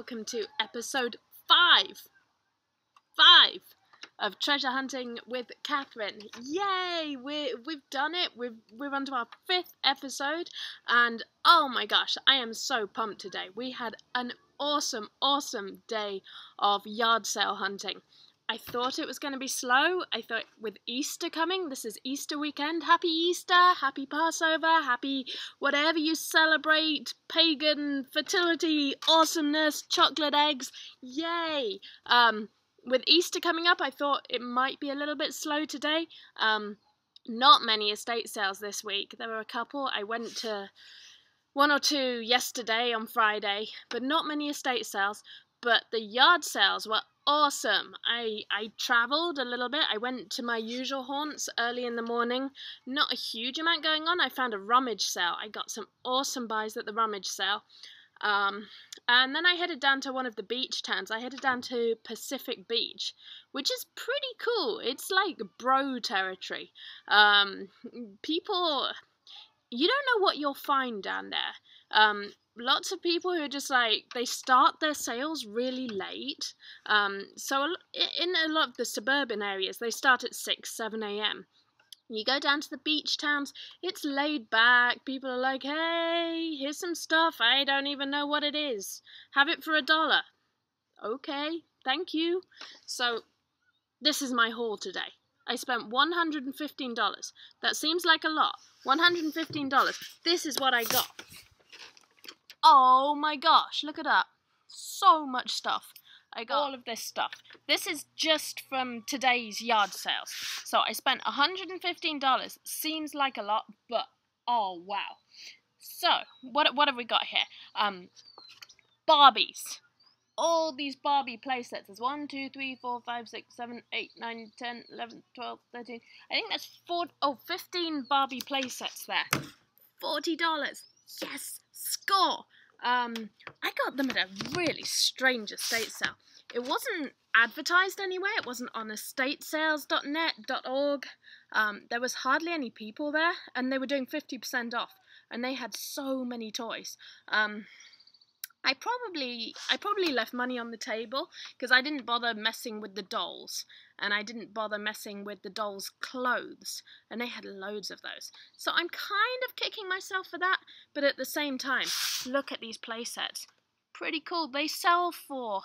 welcome to episode 5 of Treasure Hunting with Katharyne. Yay! We've done it. We're on to our 5th episode, and oh my gosh, I am so pumped today. We had an awesome day of yard sale hunting. I thought it was going to be slow. I thought with Easter coming, this is Easter weekend. Happy Easter, happy Passover, happy whatever you celebrate, pagan, fertility, awesomeness, chocolate eggs, yay! With Easter coming up, I thought it might be a little bit slow today. Not many estate sales this week. There were a couple. I went to 1 or 2 yesterday on Friday, but not many estate sales. But the yard sales were awesome. I travelled a little bit. I went to my usual haunts early in the morning. Not a huge amount going on. I found a Rummage sale. I got some awesome buys at the Rummage sale. And then I headed down to one of the beach towns. I headed down to Pacific Beach, which is pretty cool. It's like bro territory. People, you don't know what you'll find down there. Lots of people who are just like, they start their sales really late. So in a lot of the suburban areas, they start at 6, 7 a.m. You go down to the beach towns, it's laid back. People are like, hey, here's some stuff. I don't even know what it is. Have it for $1. Okay, thank you. So this is my haul today. I spent $115. That seems like a lot. $115. This is what I got. Oh my gosh, look at that. So much stuff. I got all of this stuff. This is just from today's yard sales. So I spent $115. Seems like a lot, but oh wow. So, what have we got here? Barbies. All these Barbie playsets. There's 1, 2, 3, 4, 5, 6, 7, 8, 9, 10, 11, 12, 13. I think that's 15 Barbie playsets there. $40. Yes, score. I got them at a really strange estate sale. It wasn't advertised anywhere. It wasn't on estatesales.net.org. There was hardly any people there, and they were doing 50% off, and they had so many toys. I probably left money on the table because I didn't bother messing with the dolls, and I didn't bother messing with the dolls' clothes, and they had loads of those. So I'm kind of kicking myself for that, but at the same time, look at these play sets. Pretty cool. They sell for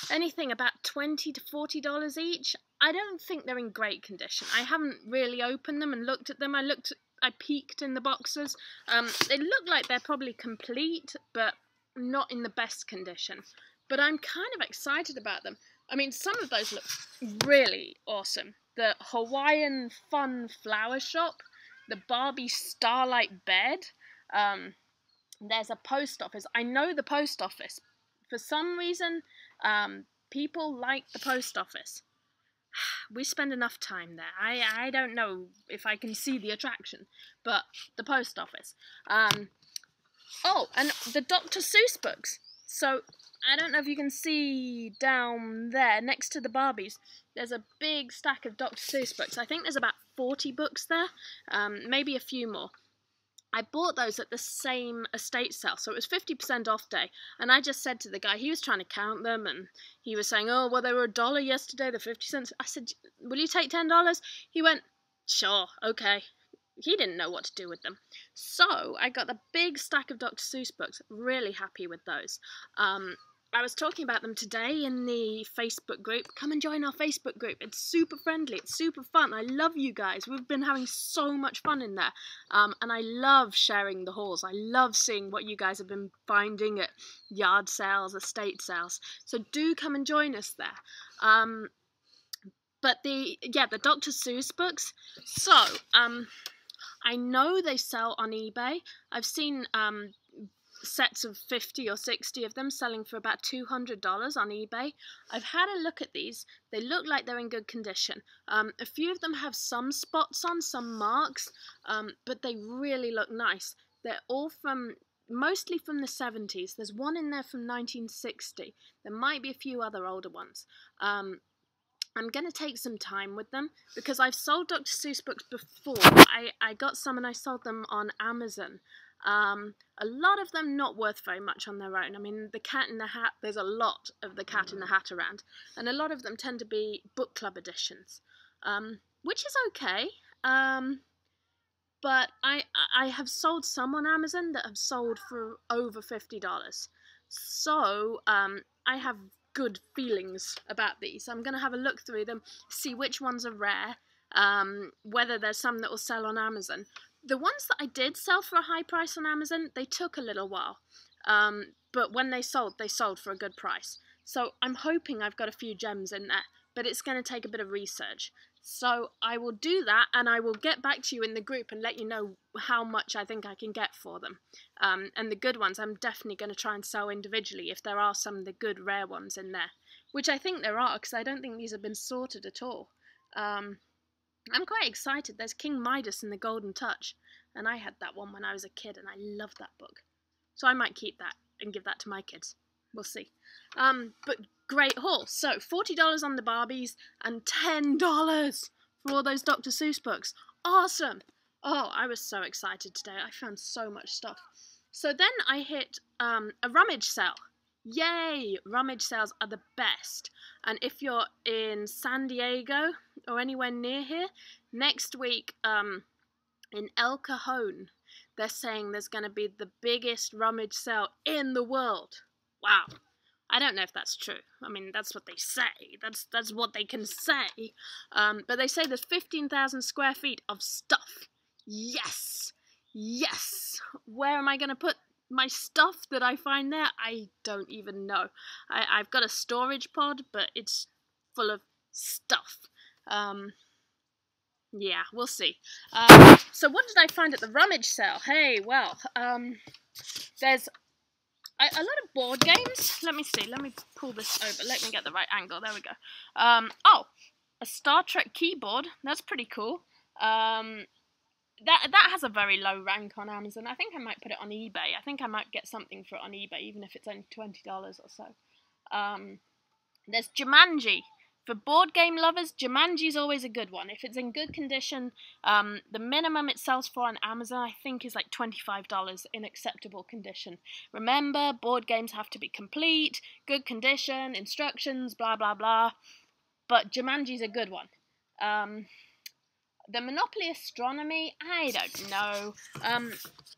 anything about $20 to $40 each. I don't think they're in great condition. I haven't really opened them and looked at them. I peeked in the boxes. They look like they're probably complete, but not in the best condition. But I'm kind of excited about them. I mean, some of those look really awesome. The Hawaiian Fun Flower Shop, the Barbie Starlight Bed. There's a post office. I know the post office. For some reason, people like the post office. We spend enough time there. I don't know if I can see the attraction, but the post office. Oh, and the Dr. Seuss books. So, I don't know if you can see down there, next to the Barbies, there's a big stack of Dr. Seuss books. I think there's about 40 books there, maybe a few more. I bought those at the same estate sale, so it was 50% off day, and I just said to the guy, he was trying to count them, and he was saying, oh, well, they were $1 yesterday, they're 50 cents. I said, will you take $10? He went, sure, okay. He didn't know what to do with them. So I got the big stack of Dr. Seuss books. Really happy with those. I was talking about them today in the Facebook group. Come and join our Facebook group. It's super friendly. It's super fun. I love you guys. We've been having so much fun in there. And I love sharing the hauls. I love seeing what you guys have been finding at yard sales, estate sales. So do come and join us there. But the Dr. Seuss books. So, I know they sell on eBay. I've seen sets of 50 or 60 of them selling for about $200 on eBay. I've had a look at these. They look like they're in good condition. A few of them have some spots on, some marks, but they really look nice. They're all mostly from the 70s. There's one in there from 1960. There might be a few other older ones. I'm going to take some time with them because I've sold Dr. Seuss books before. I got some and I sold them on Amazon. A lot of them not worth very much on their own. I mean, the Cat in the Hat, there's a lot of the Cat in the Hat around, and a lot of them tend to be book club editions, which is okay. But I have sold some on Amazon that have sold for over $50. So I have good feelings about these. I'm going to have a look through them, see which ones are rare, whether there's some that will sell on Amazon. The ones that I did sell for a high price on Amazon, they took a little while. But when they sold for a good price. So I'm hoping I've got a few gems in there, but it's going to take a bit of research. So I will do that, and I will get back to you in the group and let you know how much I think I can get for them. And the good ones, I'm definitely going to try and sell individually if there are some of the good rare ones in there. Which I think there are, because I don't think these have been sorted at all. I'm quite excited. There's King Midas and the Golden Touch. And I had that one when I was a kid, and I loved that book. So I might keep that and give that to my kids. We'll see. But great haul. So $40 on the Barbies and $10 for all those Dr. Seuss books. Awesome. Oh, I was so excited today. I found so much stuff. So then I hit a rummage sale. Yay! Rummage sales are the best. And if you're in San Diego or anywhere near here, next week in El Cajon, they're saying there's going to be the biggest rummage sale in the world. Wow. I don't know if that's true. I mean, that's what they say. That's what they can say. But they say there's 15,000 square feet of stuff. Yes! Yes! Where am I going to put my stuff that I find there? I don't even know. I've got a storage pod, but it's full of stuff. Yeah, we'll see. So what did I find at the rummage sale? Hey, well, there's a lot of board games. Let me see. Let me pull this over. Let me get the right angle. There we go. Oh, a Star Trek keyboard. That's pretty cool. That has a very low rank on Amazon. I think I might put it on eBay. I think I might get something for it on eBay, even if it's only $20 or so. There's Jumanji. For board game lovers, Jumanji's always a good one. If it's in good condition, the minimum it sells for on Amazon, I think, is like $25 in acceptable condition. Remember, board games have to be complete, good condition, instructions, blah, blah, blah. But Jumanji's a good one. The Monopoly Astronomy, I don't know.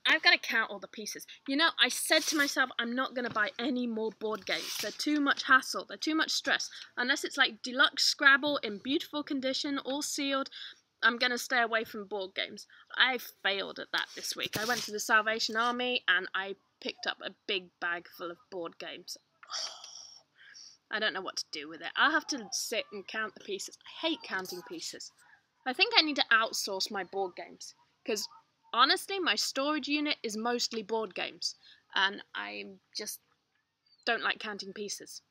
I've got to count all the pieces. You know, I said to myself, I'm not going to buy any more board games. They're too much hassle. They're too much stress. Unless it's like deluxe Scrabble in beautiful condition, all sealed, I'm going to stay away from board games. I failed at that this week. I went to the Salvation Army and I picked up a big bag full of board games. I don't know what to do with it. I'll have to sit and count the pieces. I hate counting pieces. I think I need to outsource my board games, because honestly, my storage unit is mostly board games, and I just don't like counting pieces.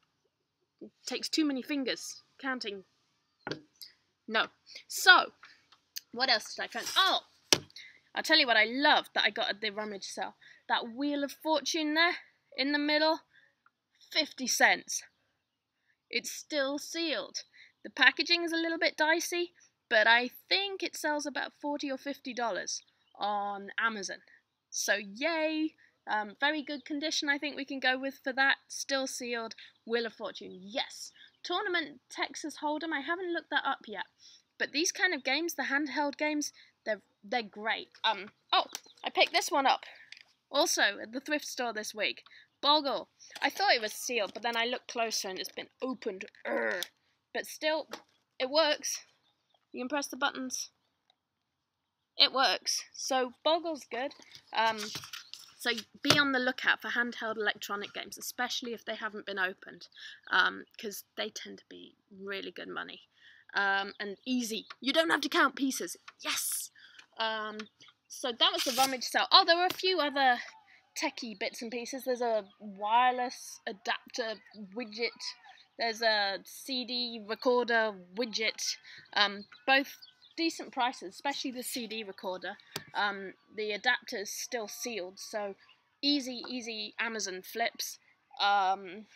It takes too many fingers counting. No. So, what else did I find? Oh, I'll tell you what I loved that I got at the rummage sale. That Wheel of Fortune there, in the middle, 50 cents. It's still sealed. The packaging is a little bit dicey, but I think it sells about $40 or $50 on Amazon. So yay! Very good condition I think we can go with for that. Still sealed. Wheel of Fortune, yes. Tournament Texas Hold'em, I haven't looked that up yet. But these kind of games, the handheld games, they're great. Oh, I picked this one up. Also at the thrift store this week. Boggle. I thought it was sealed, but then I looked closer and it's been opened. But still, it works. You can press the buttons. It works. So Boggle's good. So be on the lookout for handheld electronic games, especially if they haven't been opened, because they tend to be really good money. And easy. You don't have to count pieces. Yes! So that was the rummage sale. Oh, there were a few other techie bits and pieces. There's a wireless adapter widget. There's a CD recorder widget, both decent prices, especially the CD recorder. The adapter's still sealed, so easy Amazon flips. And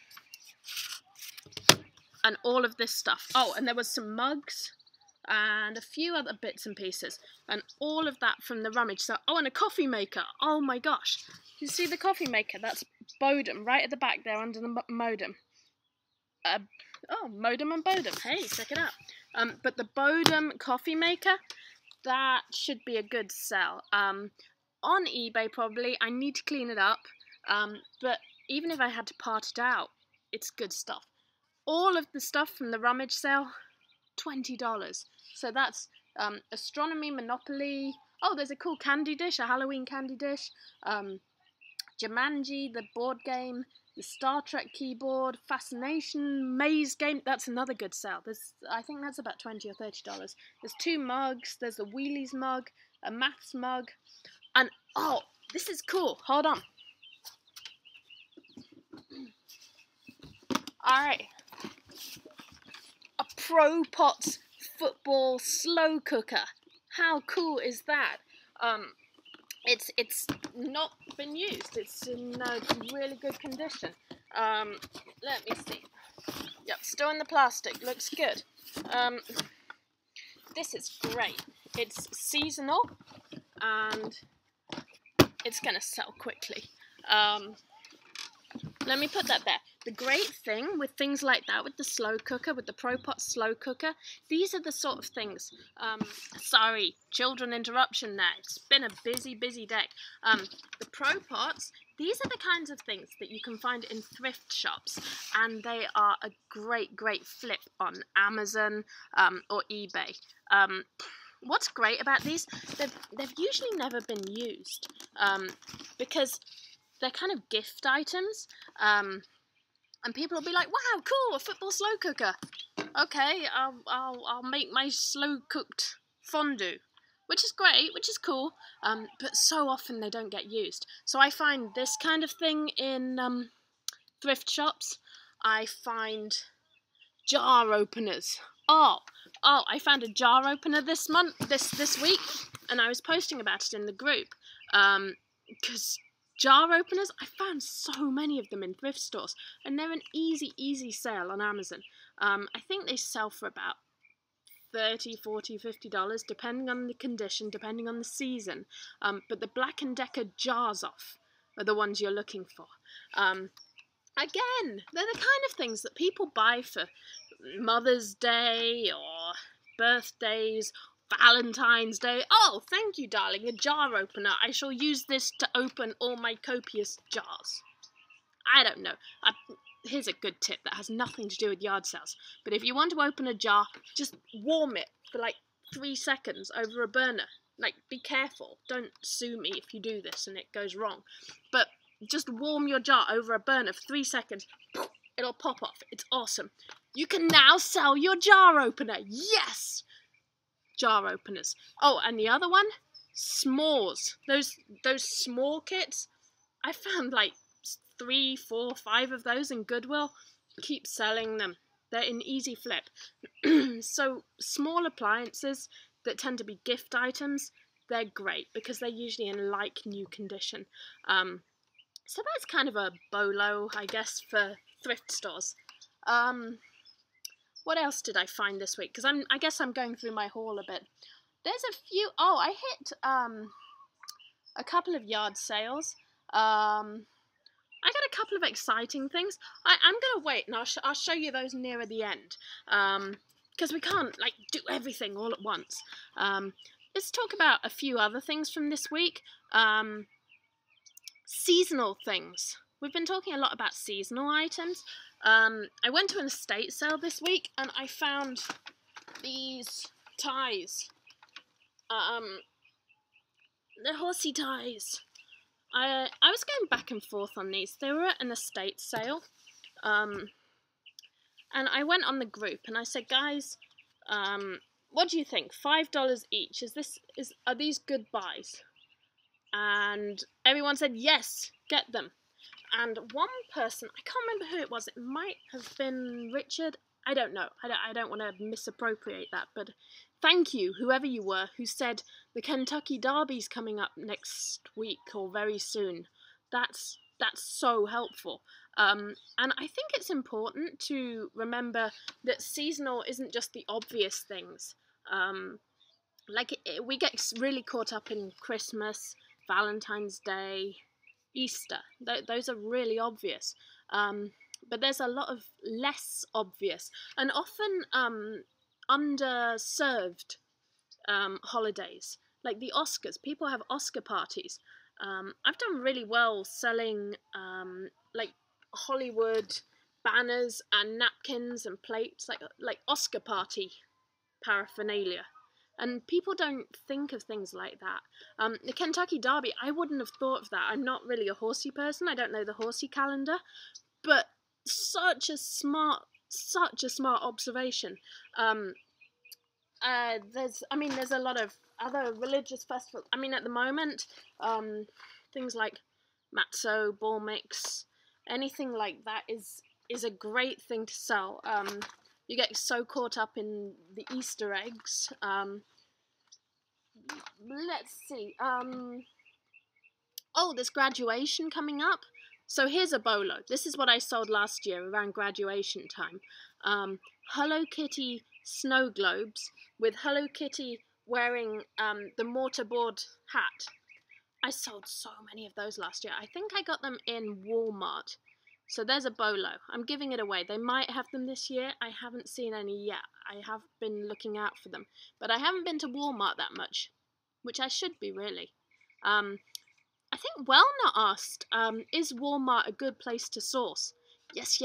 all of this stuff. Oh, and there was some mugs. and a few other bits and pieces, and all of that from the rummage sale. Oh, and a coffee maker. Oh my gosh. You see the coffee maker? That's Bodum, right at the back there under the modem. Modem and Bodum. Hey, check it out. But the Bodum coffee maker, that should be a good sell. On eBay probably. I need to clean it up. But even if I had to part it out, it's good stuff. All of the stuff from the rummage sale, $20. So that's astronomy, Monopoly. Oh, there's a cool candy dish, a Halloween candy dish. Jumanji, the board game, the Star Trek keyboard, Fascination, Maze game. That's another good sale. I think that's about $20 or $30. There's 2 mugs. There's the Wheelies mug, a maths mug, and oh, this is cool. Hold on. All right. A Pro Pots football slow cooker. How cool is that? It's not been used. It's in really good condition. Let me see. Yep, still in the plastic. Looks good. This is great. It's seasonal and it's gonna sell quickly. Let me put that there. The great thing with things like that, with the slow cooker, with the Pro Pot slow cooker, these are the sort of things, sorry, children interruption there. It's been a busy day. The Pro Pots, these are the kinds of things that you can find in thrift shops, and they are a great flip on Amazon or eBay. What's great about these, they've usually never been used, because they're kind of gift items, and people will be like, "Wow, cool, a football slow cooker. Okay, I'll make my slow cooked fondue," which is great, which is cool. But so often they don't get used. So I find this kind of thing in thrift shops. I find jar openers. Oh, I found a jar opener this week, and I was posting about it in the group, because jar openers, I found so many of them in thrift stores, and they're an easy sale on Amazon. I think they sell for about $30, $40, $50, depending on the condition, depending on the season. But the Black & Decker jars off are the ones you're looking for. Again, they're the kind of things that people buy for Mother's Day or birthdays, Valentine's Day. Oh, thank you, darling, a jar opener. I shall use this to open all my copious jars. I don't know. Here's a good tip that has nothing to do with yard sales. But if you want to open a jar, just warm it for like 3 seconds over a burner. Like, be careful. Don't sue me if you do this and it goes wrong. But just warm your jar over a burner for 3 seconds. It'll pop off. It's awesome. You can now sell your jar opener. Yes! Jar openers. Oh, and the other one? S'mores. Those s'more kits. I found like 3, 4, 5 of those in Goodwill. Keep selling them. They're an easy flip. So small appliances that tend to be gift items, they're great because they're usually in like new condition. So that's kind of a bolo, I guess, for thrift stores. What else did I find this week? Because I guess I'm going through my haul a bit. There's a few. Oh, I hit a couple of yard sales. I got a couple of exciting things. I'm gonna wait, and I'll show you those nearer the end. Because we can't like do everything all at once. Let's talk about a few other things from this week. Seasonal things. We've been talking a lot about seasonal items. I went to an estate sale this week and I found these ties. They're horsey ties. I was going back and forth on these. They were at an estate sale. And I went on the group and I said, guys, what do you think? $5 each. Are these good buys? And everyone said, yes, get them. And one person, I can't remember who it was, it might have been Richard, I don't know, I don't want to misappropriate that, but thank you, whoever you were, who said the Kentucky Derby's coming up next week or very soon. That's so helpful. And I think it's important to remember that seasonal isn't just the obvious things. We get really caught up in Christmas, Valentine's Day, Easter. Those are really obvious. But there's a lot of less obvious and often underserved holidays, like the Oscars. People have Oscar parties. I've done really well selling like Hollywood banners and napkins and plates, like Oscar party paraphernalia. And people don't think of things like that. The Kentucky Derby, I wouldn't have thought of that. I'm not really a horsey person. I don't know the horsey calendar, but such a smart observation. There's a lot of other religious festivals. I mean, at the moment, things like matzo, ball mix, anything like that is a great thing to sell. You get so caught up in the Easter eggs. Let's see. There's graduation coming up. So here's a bolo. This is what I sold last year around graduation time. Hello Kitty snow globes with Hello Kitty wearing the mortarboard hat. I sold so many of those last year. I think I got them in Walmart. So there's a bolo. I'm giving it away. They might have them this year. I haven't seen any yet. I have been looking out for them. But I haven't been to Walmart that much, which I should be, really. I think Wellnut asked, is Walmart a good place to source? Yes,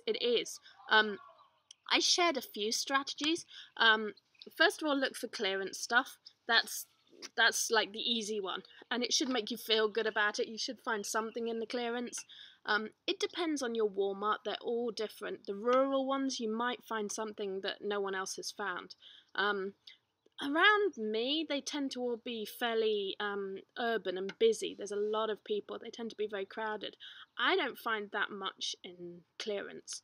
it is. I shared a few strategies. First of all, look for clearance stuff. That's like the easy one, and it should make you feel good about it. You should find something in the clearance. It depends on your Walmart. They're all different. The rural ones, you might find something that no one else has found. Around me, they tend to all be fairly urban and busy. There's a lot of people. They tend to be very crowded. I don't find that much in clearance.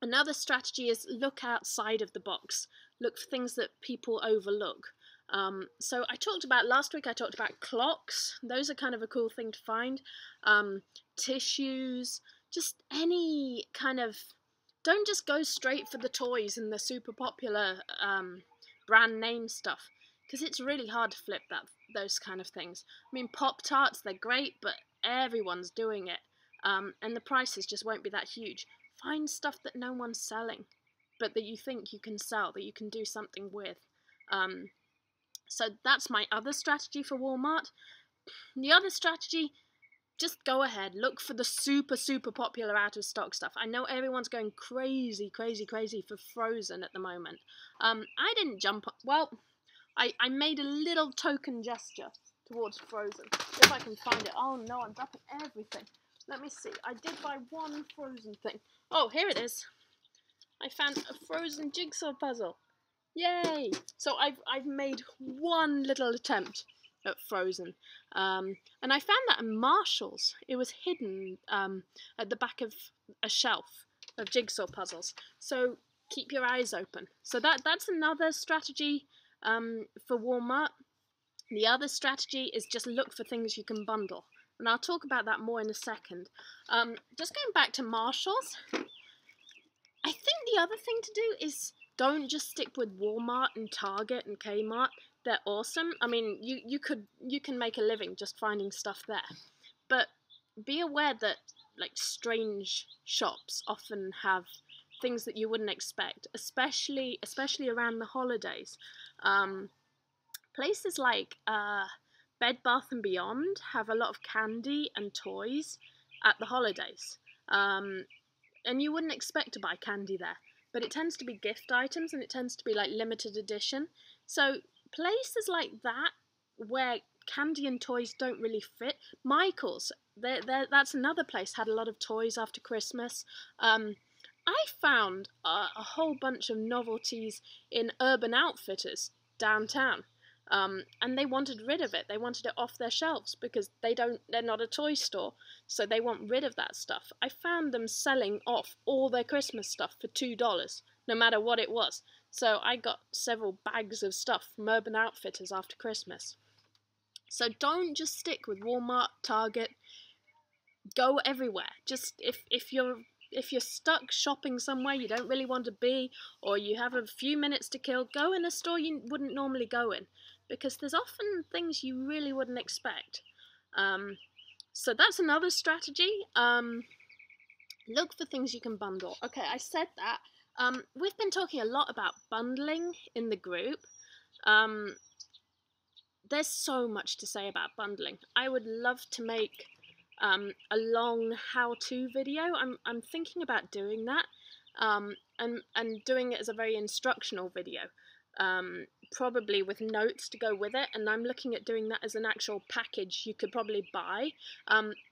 Another strategy is look outside of the box. Look for things that people overlook. So last week I talked about clocks. Those are kind of a cool thing to find. Tissues, just any kind of... Don't just go straight for the toys and the super popular brand name stuff, because it's really hard to flip those kind of things. I mean, Pop-Tarts, they're great, but everyone's doing it, and the prices just won't be that huge. Find stuff that no one's selling, but that you think you can sell, that you can do something with. So that's my other strategy for Walmart. The other strategy, just go ahead, look for the super popular out of stock stuff. I know everyone's going crazy for Frozen at the moment. I didn't jump up. Well, I made a little token gesture towards Frozen. If I can find it. Oh no, I'm dropping everything. Let me see. I did buy one Frozen thing. Oh, here it is. I found a Frozen jigsaw puzzle. Yay! So I've made one little attempt at Frozen, and I found that in Marshall's. It was hidden at the back of a shelf of jigsaw puzzles. So keep your eyes open. So that's another strategy for Walmart. The other strategy is just look for things you can bundle, and I'll talk about that more in a second. Just going back to Marshall's, I think the other thing to do is don't just stick with Walmart and Target and Kmart. They're awesome. I mean, you can make a living just finding stuff there. But be aware that like strange shops often have things that you wouldn't expect, especially around the holidays. Places like Bed Bath & Beyond have a lot of candy and toys at the holidays. And you wouldn't expect to buy candy there, but it tends to be gift items and it tends to be like limited edition. So places like that where candy and toys don't really fit. Michael's, that's another place, had a lot of toys after Christmas. I found a whole bunch of novelties in Urban Outfitters downtown. And they wanted rid of it. They wanted it off their shelves because they're not a toy store, so they want rid of that stuff. I found them selling off all their Christmas stuff for $2, no matter what it was. So I got several bags of stuff from Urban Outfitters after Christmas. So don't just stick with Walmart, Target. Go everywhere. Just if you're if you're stuck shopping somewhere you don't really want to be, or you have a few minutes to kill, go in a store you wouldn't normally go in, because there's often things you really wouldn't expect. So that's another strategy. Look for things you can bundle. Okay, I said that. We've been talking a lot about bundling in the group. There's so much to say about bundling. I would love to make a long how-to video. I'm thinking about doing that, and doing it as a very instructional video, probably with notes to go with it. And I'm looking at doing that as an actual package you could probably buy.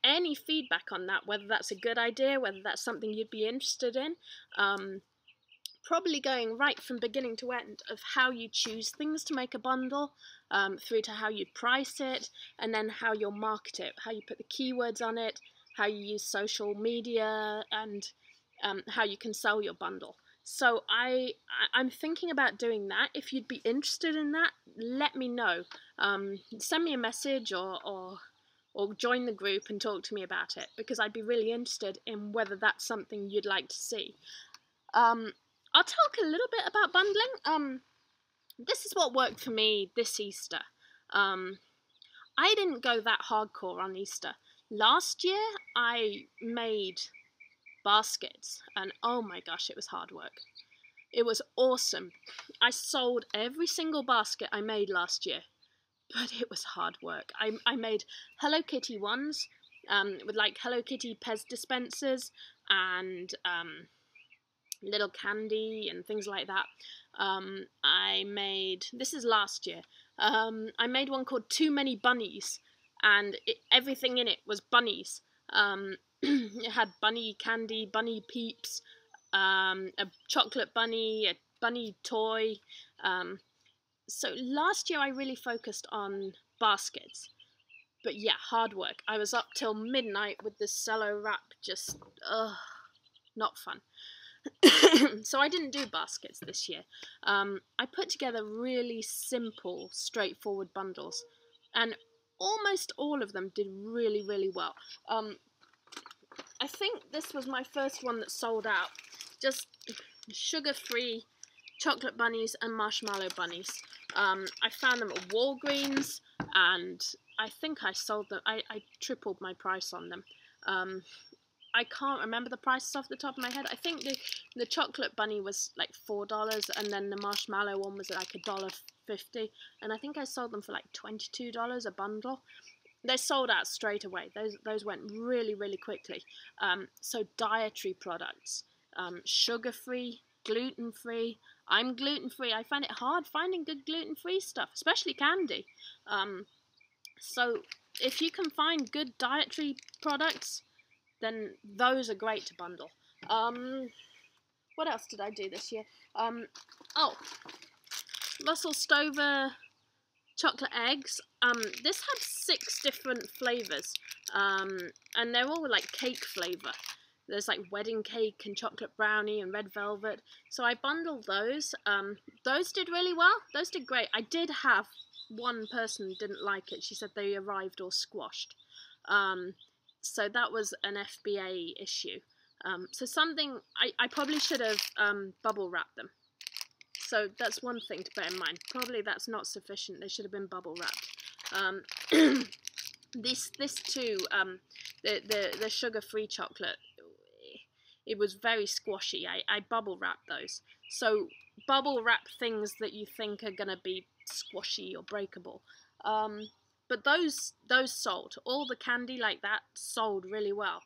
Any feedback on that, whether that's a good idea, whether that's something you'd be interested in. Probably going right from beginning to end of how you choose things to make a bundle, through to how you price it, and then how you'll market it, how you put the keywords on it, how you use social media, and how you can sell your bundle. So I'm thinking about doing that. If you'd be interested in that, let me know. Send me a message or join the group and talk to me about it, because I'd be really interested in whether that's something you'd like to see. I'll talk a little bit about bundling. This is what worked for me this Easter. I didn't go that hardcore on Easter. Last year, I made baskets, and oh my gosh, it was hard work. It was awesome. I sold every single basket I made last year, but it was hard work. I made Hello Kitty ones, with like Hello Kitty Pez dispensers and little candy and things like that. I made, this is last year, I made one called Too Many Bunnies, and everything in it was bunnies. It had bunny candy, bunny peeps, a chocolate bunny, a bunny toy. So last year I really focused on baskets. But yeah, hard work. I was up till midnight with this cello wrap, just, not fun. So I didn't do baskets this year. I put together really simple, straightforward bundles, and almost all of them did really, really well. I think this was my first one that sold out. Just sugar-free chocolate bunnies and marshmallow bunnies. I found them at Walgreens, and I think I sold them. I tripled my price on them. I can't remember the prices off the top of my head. I think the chocolate bunny was like $4, and then the marshmallow one was like $1.50, and I think I sold them for like $22 a bundle. They sold out straight away. Those went really, really quickly. So dietary products, sugar-free, gluten-free. I'm gluten-free. I find it hard finding good gluten-free stuff, especially candy. So if you can find good dietary products, then those are great to bundle. What else did I do this year? Russell Stover chocolate eggs. This had 6 different flavours, and they're all like cake flavour. There's like wedding cake and chocolate brownie and red velvet. So I bundled those. Those did really well. Those did great. I did have one person who didn't like it. She said they arrived all squashed. So that was an FBA issue. So something, I probably should have bubble wrapped them. So that's one thing to bear in mind. Probably that's not sufficient. They should have been bubble wrapped. This too, the sugar-free chocolate, it was very squashy. I bubble wrapped those. So bubble wrap things that you think are going to be squashy or breakable. But those sold. All the candy like that sold really well.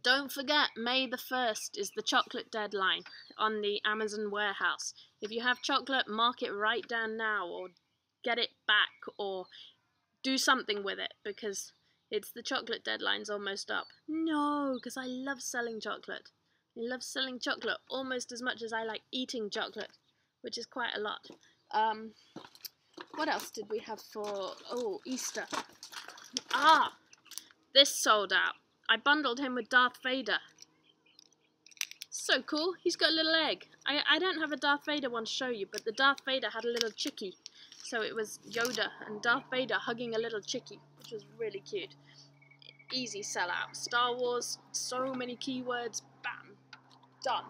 Don't forget, May the 1st is the chocolate deadline on the Amazon warehouse. If you have chocolate, mark it right down now, or get it back, or do something with it, because it's the chocolate deadline's almost up. No, because I love selling chocolate. I love selling chocolate almost as much as I like eating chocolate, which is quite a lot. What else did we have for, Easter? This sold out. I bundled him with Darth Vader. So cool. He's got a little egg. I don't have a Darth Vader one to show you, but the Darth Vader had a little chickie. So it was Yoda and Darth Vader hugging a little chickie, which was really cute. easy sellout. Star Wars, so many keywords, bam, done.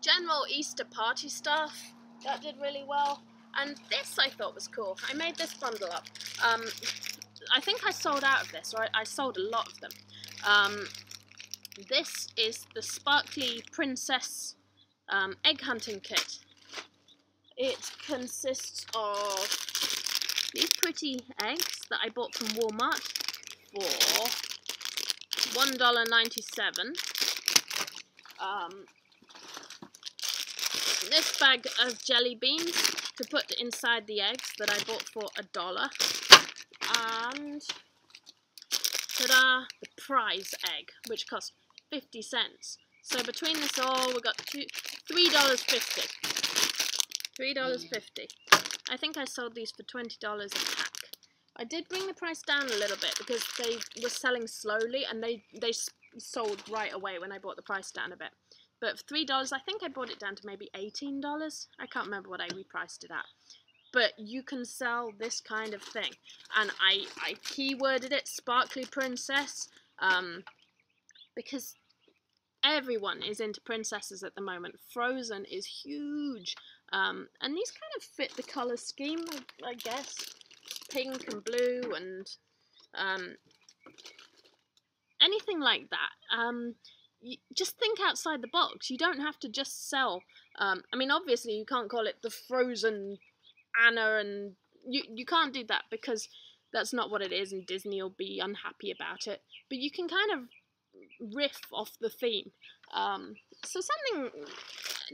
General Easter party stuff, that did really well. And this I thought was cool. I made this bundle up. I think I sold out of this, or I sold a lot of them. This is the Sparkly Princess egg hunting kit. It consists of these pretty eggs that I bought from Walmart for $1.97. This bag of jelly beans to put inside the eggs that I bought for $1. And ta-da, the prize egg, which cost 50 cents. So between this all, we got $3.50. $3.50. I think I sold these for $20 a pack. I did bring the price down a little bit because they were selling slowly, and they sold right away when I brought the price down a bit. But for $3, I think I brought it down to maybe $18. I can't remember what I repriced it at. But you can sell this kind of thing. And I keyworded it Sparkly Princess because everyone is into princesses at the moment. Frozen is huge. And these kind of fit the colour scheme, I guess. Pink and blue and anything like that. You just think outside the box. You don't have to just sell. I mean, obviously, you can't call it the Frozen Anna, and you can't do that because that's not what it is, and Disney will be unhappy about it. But you can kind of riff off the theme. So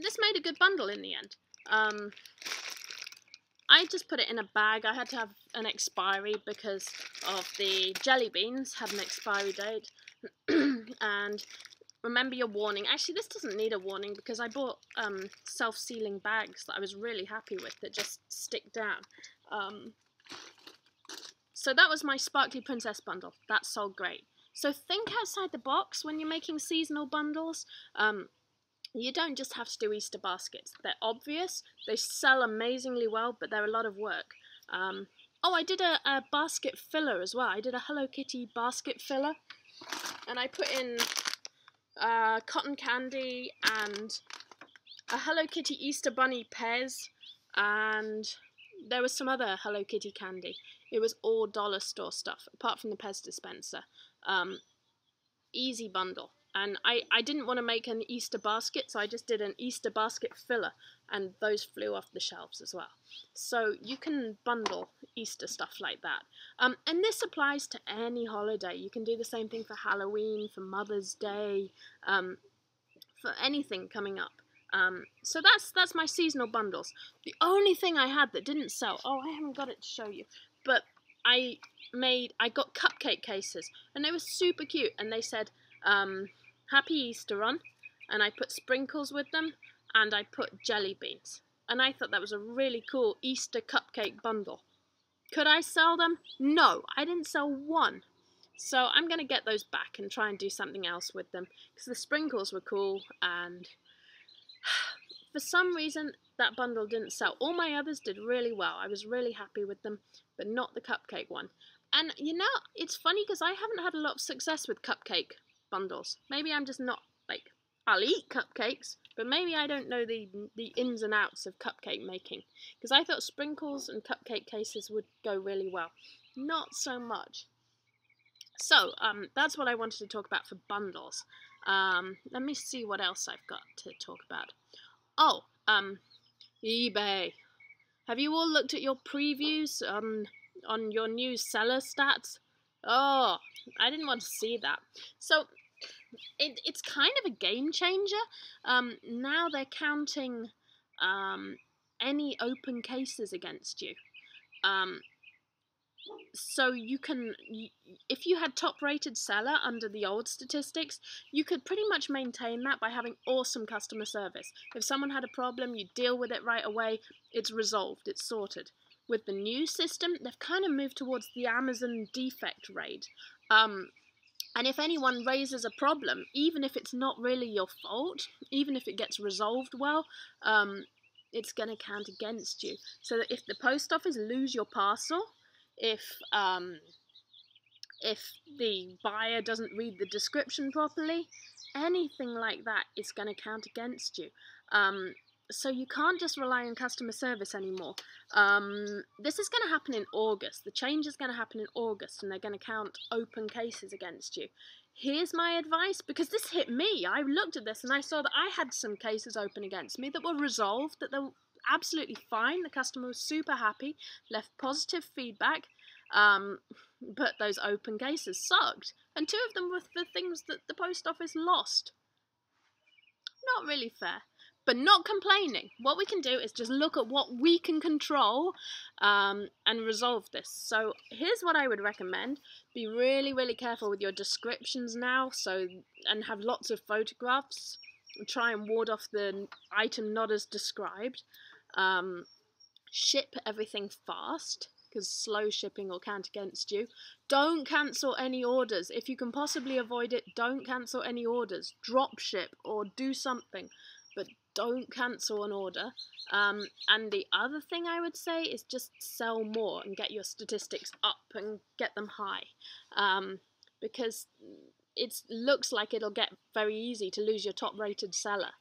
this made a good bundle in the end. I just put it in a bag. I had to have an expiry because of the jelly beans had an expiry date. And remember your warning. Actually, this doesn't need a warning because I bought self-sealing bags that I was really happy with that just stick down. So that was my Sparkly Princess bundle. That sold great. So think outside the box when you're making seasonal bundles. You don't just have to do Easter baskets. They're obvious. They sell amazingly well, but they're a lot of work. Oh, I did a basket filler as well. I did a Hello Kitty basket filler. And I put in cotton candy and a Hello Kitty Easter Bunny Pez, and there was some other Hello Kitty candy. It was all dollar store stuff, apart from the Pez dispenser. Easy bundle. And I didn't want to make an Easter basket, so I just did an Easter basket filler, and those flew off the shelves as well. So you can bundle Easter stuff like that. And this applies to any holiday. You can do the same thing for Halloween, for Mother's Day, for anything coming up. So that's my seasonal bundles. The only thing I had that didn't sell, I haven't got it to show you, but I got cupcake cases, and they were super cute, and they said, Happy Easter on, and I put sprinkles with them, and I put jelly beans. And I thought that was a really cool Easter cupcake bundle. Could I sell them? No, I didn't sell one. So I'm going to get those back and try and do something else with them, because the sprinkles were cool, and for some reason that bundle didn't sell. All my others did really well. I was really happy with them, but not the cupcake one. And you know, it's funny because I haven't had a lot of success with cupcake bundles. Maybe I'm just not, like, I'll eat cupcakes, but maybe I don't know the ins and outs of cupcake making, because I thought sprinkles and cupcake cases would go really well. Not so much. So that's what I wanted to talk about for bundles. Let me see what else I've got to talk about. eBay. Have you all looked at your previews on your new seller stats? Oh, I didn't want to see that. So it's kind of a game changer. Now they're counting any open cases against you. So you can, if you had top-rated seller under the old statistics, you could pretty much maintain that by having awesome customer service. If someone had a problem, you deal with it right away. It's resolved. It's sorted. With the new system, they've kind of moved towards the Amazon defect rate. And if anyone raises a problem, even if it's not really your fault, even if it gets resolved well, it's going to count against you. So that if the post office lose your parcel, if if the buyer doesn't read the description properly, anything like that is going to count against you. So you can't just rely on customer service anymore. This is going to happen in August. The change is going to happen in August, and they're going to count open cases against you. Here's my advice, because this hit me. I looked at this and I saw that I had some cases open against me that were resolved, that they were absolutely fine. The customer was super happy, left positive feedback, but those open cases sucked. And 2 of them were the things that the post office lost. Not really fair, but not complaining. What we can do is just look at what we can control and resolve this. So here's what I would recommend. Be really, really careful with your descriptions now, and have lots of photographs. Try and ward off the item not as described. Ship everything fast, because slow shipping will count against you. Don't cancel any orders. If you can possibly avoid it, don't cancel any orders. Drop ship or do something, but don't cancel an order. And the other thing I would say is just sell more and get your statistics up and get them high, because it looks like it'll get very easy to lose your top rated seller.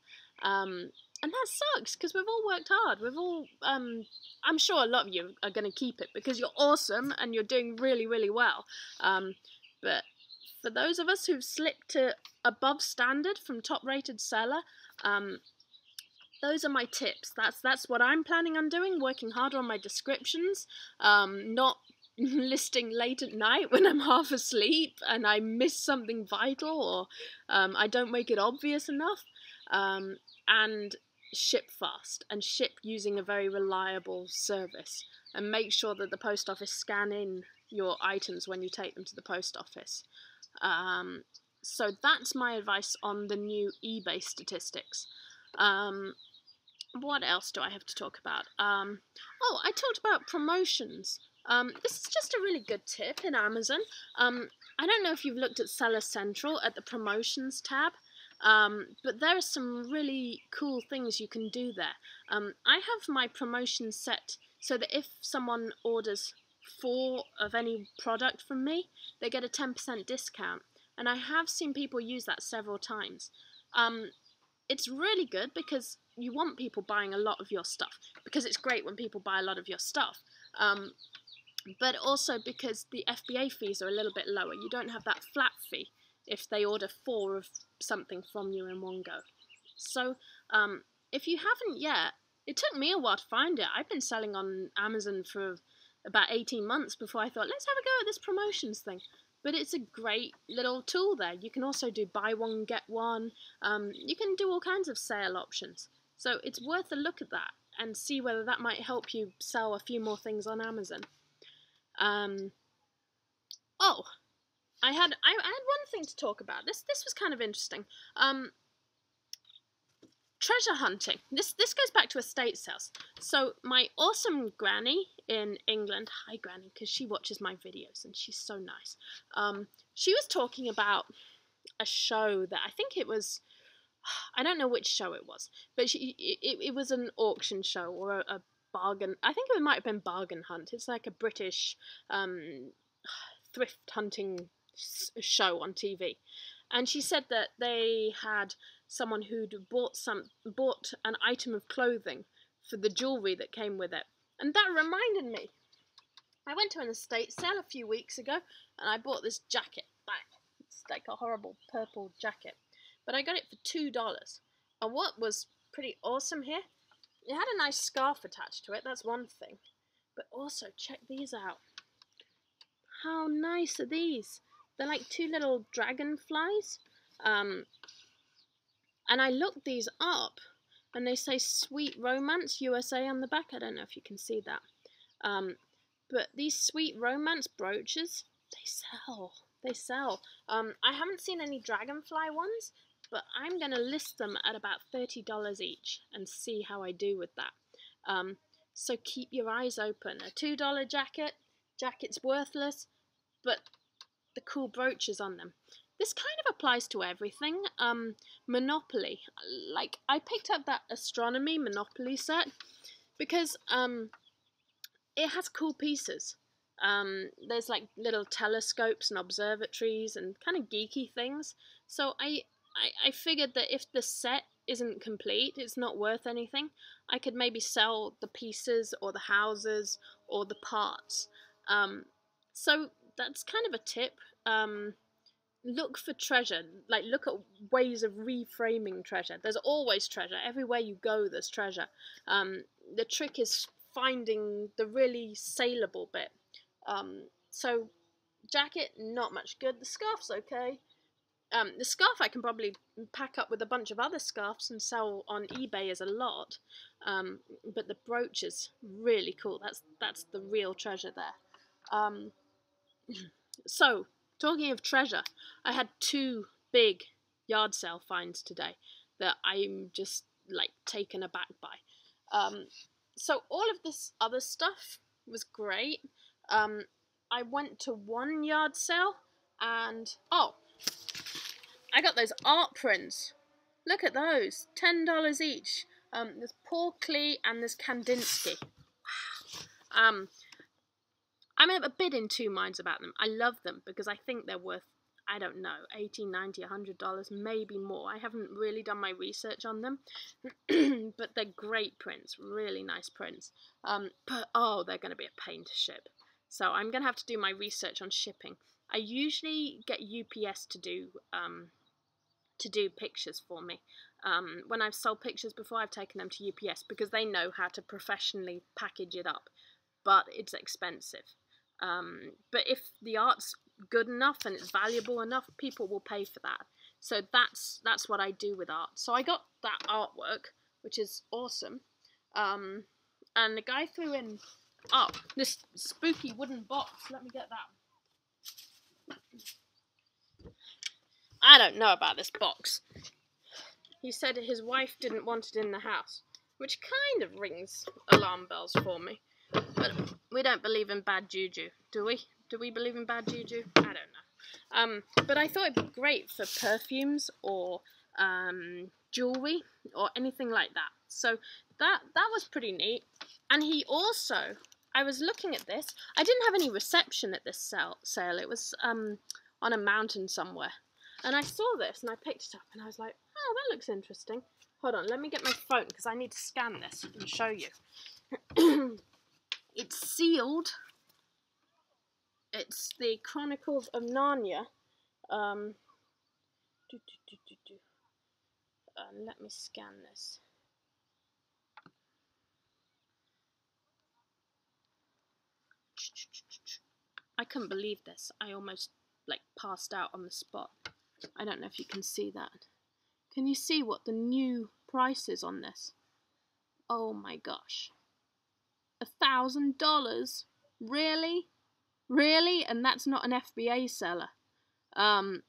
And that sucks, because we've all worked hard. We've all, I'm sure a lot of you are going to keep it because you're awesome and you're doing really, really well. But for those of us who've slipped to above standard from top rated seller, those are my tips. That's what I'm planning on doing, working harder on my descriptions, not listing late at night when I'm half asleep and I miss something vital, or I don't make it obvious enough, and ship fast and ship using a very reliable service, and make sure that the post office scan in your items when you take them to the post office. So that's my advice on the new eBay statistics. What else do I have to talk about? Oh, I talked about promotions. This is just a really good tip in Amazon. I don't know if you've looked at Seller Central at the promotions tab, but there are some really cool things you can do there. I have my promotions set so that if someone orders 4 of any product from me, they get a 10% discount. And I have seen people use that several times. It's really good because you want people buying a lot of your stuff, because it's great when people buy a lot of your stuff. But also because the FBA fees are a little bit lower. You don't have that flat fee if they order 4 of something from you in one go. So if you haven't yet, it took me a while to find it. I've been selling on Amazon for about 18 months before I thought, let's have a go at this promotions thing. But it's a great little tool there. You can also do buy one, get one. You can do all kinds of sale options. So it's worth a look at that and see whether that might help you sell a few more things on Amazon. Oh, I had one thing to talk about. This was kind of interesting. Treasure hunting. This goes back to estate sales. So my awesome granny in England, hi granny, because she watches my videos and she's so nice. She was talking about a show that I think it was, I don't know which show it was, but it was an auction show or a bargain. I think it might have been Bargain Hunt. It's like a British thrift hunting show on TV. And she said that they had someone who'd bought an item of clothing for the jewellery that came with it. And that reminded me. I went to an estate sale a few weeks ago and I bought this jacket. It's like a horrible purple jacket. But I got it for $2. And what was pretty awesome here, it had a nice scarf attached to it, that's one thing. But also, check these out. How nice are these? They're like 2 little dragonflies. And I looked these up, and they say Sweet Romance USA on the back. I don't know if you can see that. But these Sweet Romance brooches, they sell. They sell. I haven't seen any dragonfly ones, but I'm going to list them at about $30 each and see how I do with that. So keep your eyes open. A $2 jacket's worthless, but the cool brooches on them. This kind of applies to everything. Monopoly. Like, I picked up that astronomy Monopoly set because it has cool pieces. There's like little telescopes and observatories and kind of geeky things. So I figured that if the set isn't complete, it's not worth anything, I could maybe sell the pieces or the houses or the parts. So that's kind of a tip. Look for treasure, like look at ways of reframing treasure. There's always treasure. Everywhere you go, there's treasure. The trick is finding the really saleable bit. So jacket, not much good. The scarf's okay. The scarf I can probably pack up with a bunch of other scarves and sell on eBay as a lot. But the brooch is really cool. That's the real treasure there. So, talking of treasure, I had 2 big yard sale finds today that I'm just like taken aback by. So all of this other stuff was great. I went to one yard sale and I got those art prints. Look at those, $10 each. There's Paul Klee and there's Kandinsky. Wow. I'm a bit in 2 minds about them. I love them because I think they're worth, I don't know, $80, $90, $100, maybe more. I haven't really done my research on them, but they're great prints, really nice prints. But they're going to be a pain to ship. So I'm going to have to do my research on shipping. I usually get UPS to do pictures for me. When I've sold pictures before, I've taken them to UPS because they know how to professionally package it up, but it's expensive. But if the art's good enough and it's valuable enough, people will pay for that. So that's what I do with art. So I got that artwork, which is awesome. And the guy threw in this spooky wooden box. Let me get that. I don't know about this box. He said his wife didn't want it in the house, which kind of rings alarm bells for me. But we don't believe in bad juju, do we? Do we believe in bad juju? I don't know. But I thought it'd be great for perfumes or jewelry or anything like that. So that was pretty neat. And he also, I was looking at this. I didn't have any reception at this sale. It was on a mountain somewhere. And I saw this and I picked it up and I was like, oh, that looks interesting. Hold on, let me get my phone because I need to scan this and show you. It's sealed. It's the Chronicles of Narnia. Let me scan this. I couldn't believe this. I almost passed out on the spot. I don't know if you can see that. Can you see what the new price is on this? Oh my gosh. $1,000? Really? Really? And that's not an FBA seller. I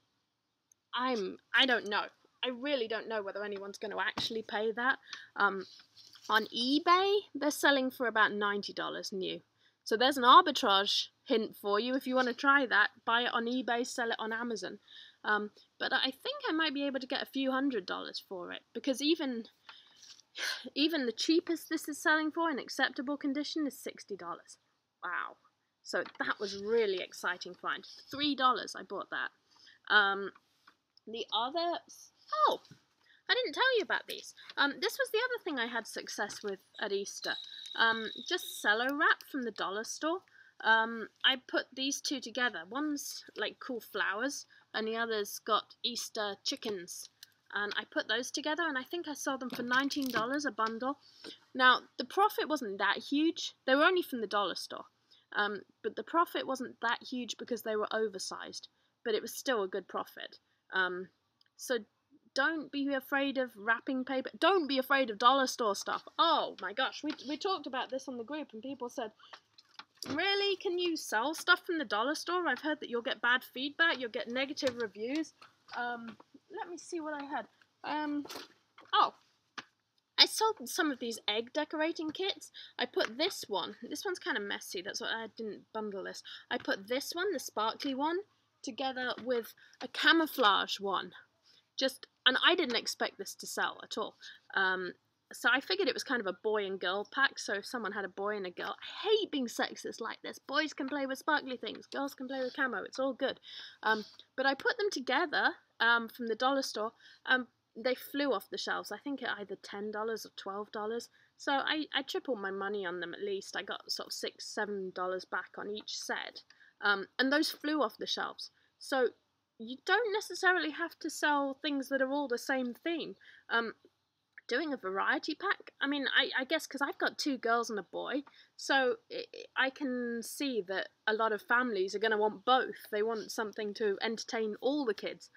don't know. I really don't know whether anyone's going to actually pay that. On eBay, they're selling for about $90 new. So there's an arbitrage hint for you if you want to try that. Buy it on eBay, sell it on Amazon. But I think I might be able to get a few $100s for it, because even the cheapest this is selling for in acceptable condition is $60. Wow. So that was really exciting find. $3 I bought that. The other... Oh, I didn't tell you about these. This was the other thing I had success with at Easter. Just cello wrap from the dollar store. I put these 2 together. One's like cool flowers, and the other's got Easter chickens. And I put those together, and I think I sold them for $19 a bundle. Now, the profit wasn't that huge. They were only from the dollar store. But the profit wasn't that huge because they were oversized. But it was still a good profit. So don't be afraid of wrapping paper. Don't be afraid of dollar store stuff. Oh my gosh, we talked about this on the group, and people said, really, can you sell stuff from the dollar store? I've heard that you'll get bad feedback, you'll get negative reviews. Let me see what I had. I sold some of these egg decorating kits. I put this one. This one's kind of messy. That's why I didn't bundle this. I put this one, the sparkly one, together with a camouflage one. And I didn't expect this to sell at all. So I figured it was kind of a boy and girl pack, so if someone had a boy and a girl, I hate being sexist like this. Boys can play with sparkly things, girls can play with camo, it's all good. But I put them together from the dollar store. They flew off the shelves. I think at either $10 or $12. So I tripled my money on them at least. I got sort of $6-7 back on each set. And those flew off the shelves. So you don't necessarily have to sell things that are all the same theme. Doing a variety pack, I mean, I guess because I've got 2 girls and a boy, so I can see that a lot of families are going to want both. They want something to entertain all the kids.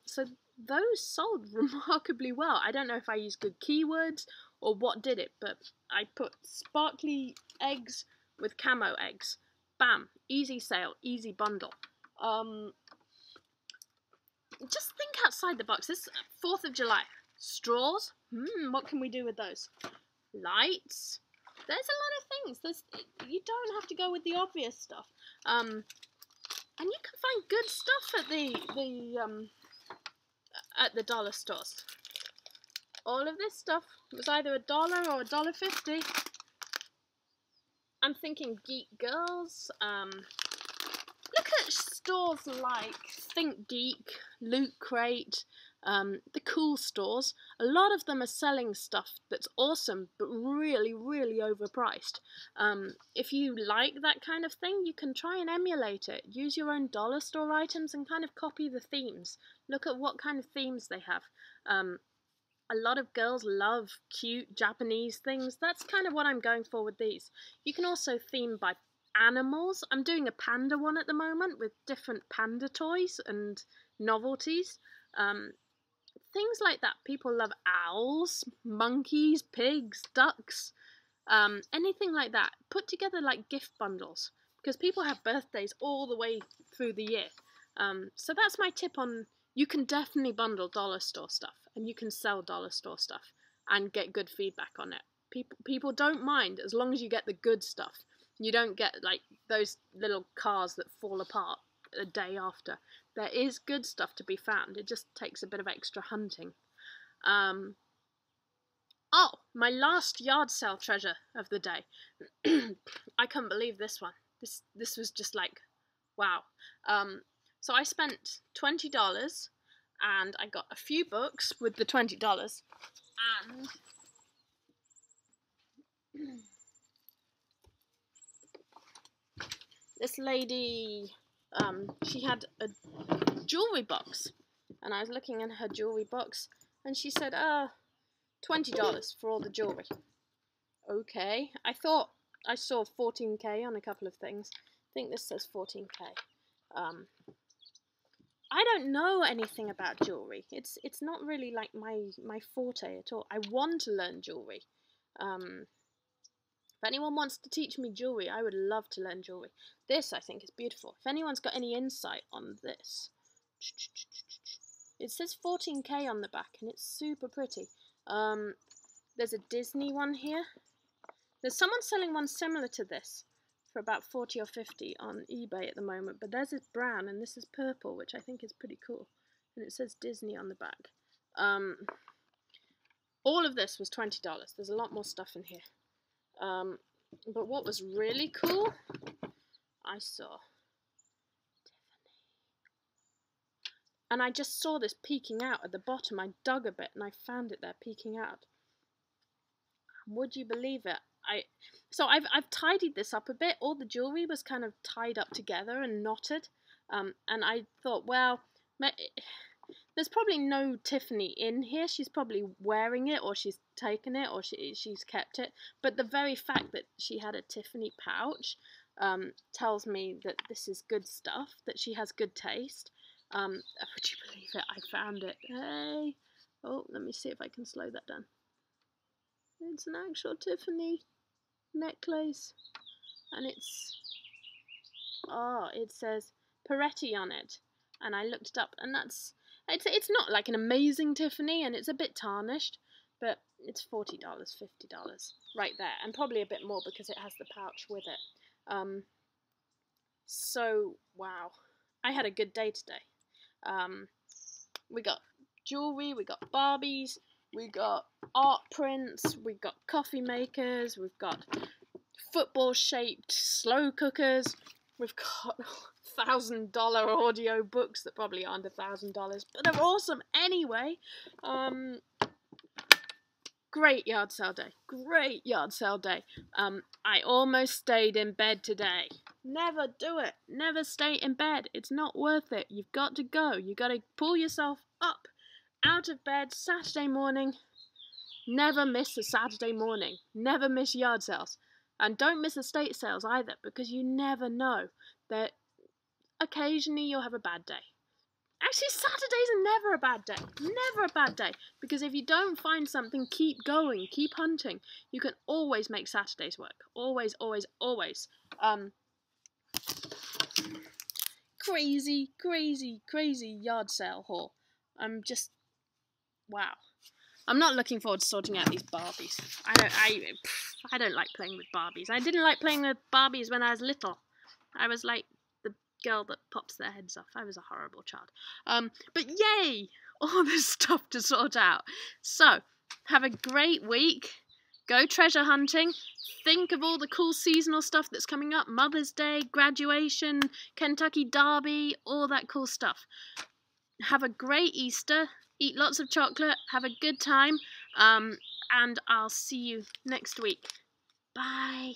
So those sold remarkably well. I don't know if I used good keywords or what did it, but I put sparkly eggs with camo eggs. Bam, easy sale, easy bundle. Just think outside the box. This 4th of July. Straws? What can we do with those? Lights? There's a lot of things. You don't have to go with the obvious stuff. And you can find good stuff at the dollar stores. All of this stuff was either $1 or $1.50. I'm thinking Geek Girls. Look at stores like Think Geek, Loot Crate, the cool stores. A lot of them are selling stuff that's awesome, but really, really overpriced. If you like that kind of thing, you can try and emulate it. Use your own dollar store items and kind of copy the themes. Look at what kind of themes they have. A lot of girls love cute Japanese things. That's kind of what I'm going for with these. You can also theme by animals. I'm doing a panda one at the moment with different panda toys and novelties. Things like that. People love owls, monkeys, pigs, ducks, anything like that. Put together like gift bundles, because people have birthdays all the way through the year. So that's my tip on, you can definitely bundle dollar store stuff, and you can sell dollar store stuff and get good feedback on it. People don't mind as long as you get the good stuff. You don't get like those little cars that fall apart a day after. There is good stuff to be found. It just takes a bit of extra hunting. Oh, my last yard sale treasure of the day. I couldn't believe this one. This was just like, wow. So I spent $20 and I got a few books with the $20 and this lady, she had a jewellery box, and I was looking in her jewellery box, and she said, $20 for all the jewellery. Okay, I thought I saw 14k on a couple of things. I think this says 14k. I don't know anything about jewellery. It's not really like my forte at all. I want to learn jewellery. If anyone wants to teach me jewellery, I would love to learn jewellery. This, I think, is beautiful. If anyone's got any insight on this. It says 14k on the back, and it's super pretty. There's a Disney one here. There's someone selling one similar to this for about 40 or 50 on eBay at the moment. But theirs is brown, and this is purple, which I think is pretty cool. And it says Disney on the back. All of this was $20. There's a lot more stuff in here. But what was really cool, I saw Tiffany. And I just saw this peeking out at the bottom. I dug a bit and I found it there peeking out. Would you believe it? So I've tidied this up a bit. All the jewellery was kind of tied up together and knotted. And I thought, well, there's probably no Tiffany in here. She's probably wearing it, or she's taken it, or she's kept it. But the very fact that she had a Tiffany pouch tells me that this is good stuff, that she has good taste. Would you believe it? I found it. Hey. Oh, let me see if I can slow that down. It's an actual Tiffany necklace. And it says Peretti on it. And I looked it up, and it's not like an amazing Tiffany, and it's a bit tarnished, but it's $40, $50 right there, and probably a bit more because it has the pouch with it. So wow, I had a good day today. We got jewelry, we got Barbies, we got art prints, we got coffee makers, we've got football-shaped slow cookers, we've got $1,000 audio books that probably aren't $1,000, but they're awesome anyway. Great yard sale day. Great yard sale day. I almost stayed in bed today. Never do it. Never stay in bed. It's not worth it. You've got to go. You've got to pull yourself up out of bed Saturday morning. Never miss a Saturday morning. Never miss yard sales. And don't miss estate sales either, because you never know that occasionally you'll have a bad day. Actually, Saturdays are never a bad day. Never a bad day. Because if you don't find something, keep going. Keep hunting. You can always make Saturdays work. Always, always, always. Crazy, crazy, crazy yard sale haul. Wow. I'm not looking forward to sorting out these Barbies. I don't like playing with Barbies. I didn't like playing with Barbies when I was little. I was like the girl that pops their heads off. I was a horrible child. But yay! All this stuff to sort out. So, have a great week. Go treasure hunting. Think of all the cool seasonal stuff that's coming up. Mother's Day, graduation, Kentucky Derby, all that cool stuff. Have a great Easter. Eat lots of chocolate. Have a good time. And I'll see you next week. Bye.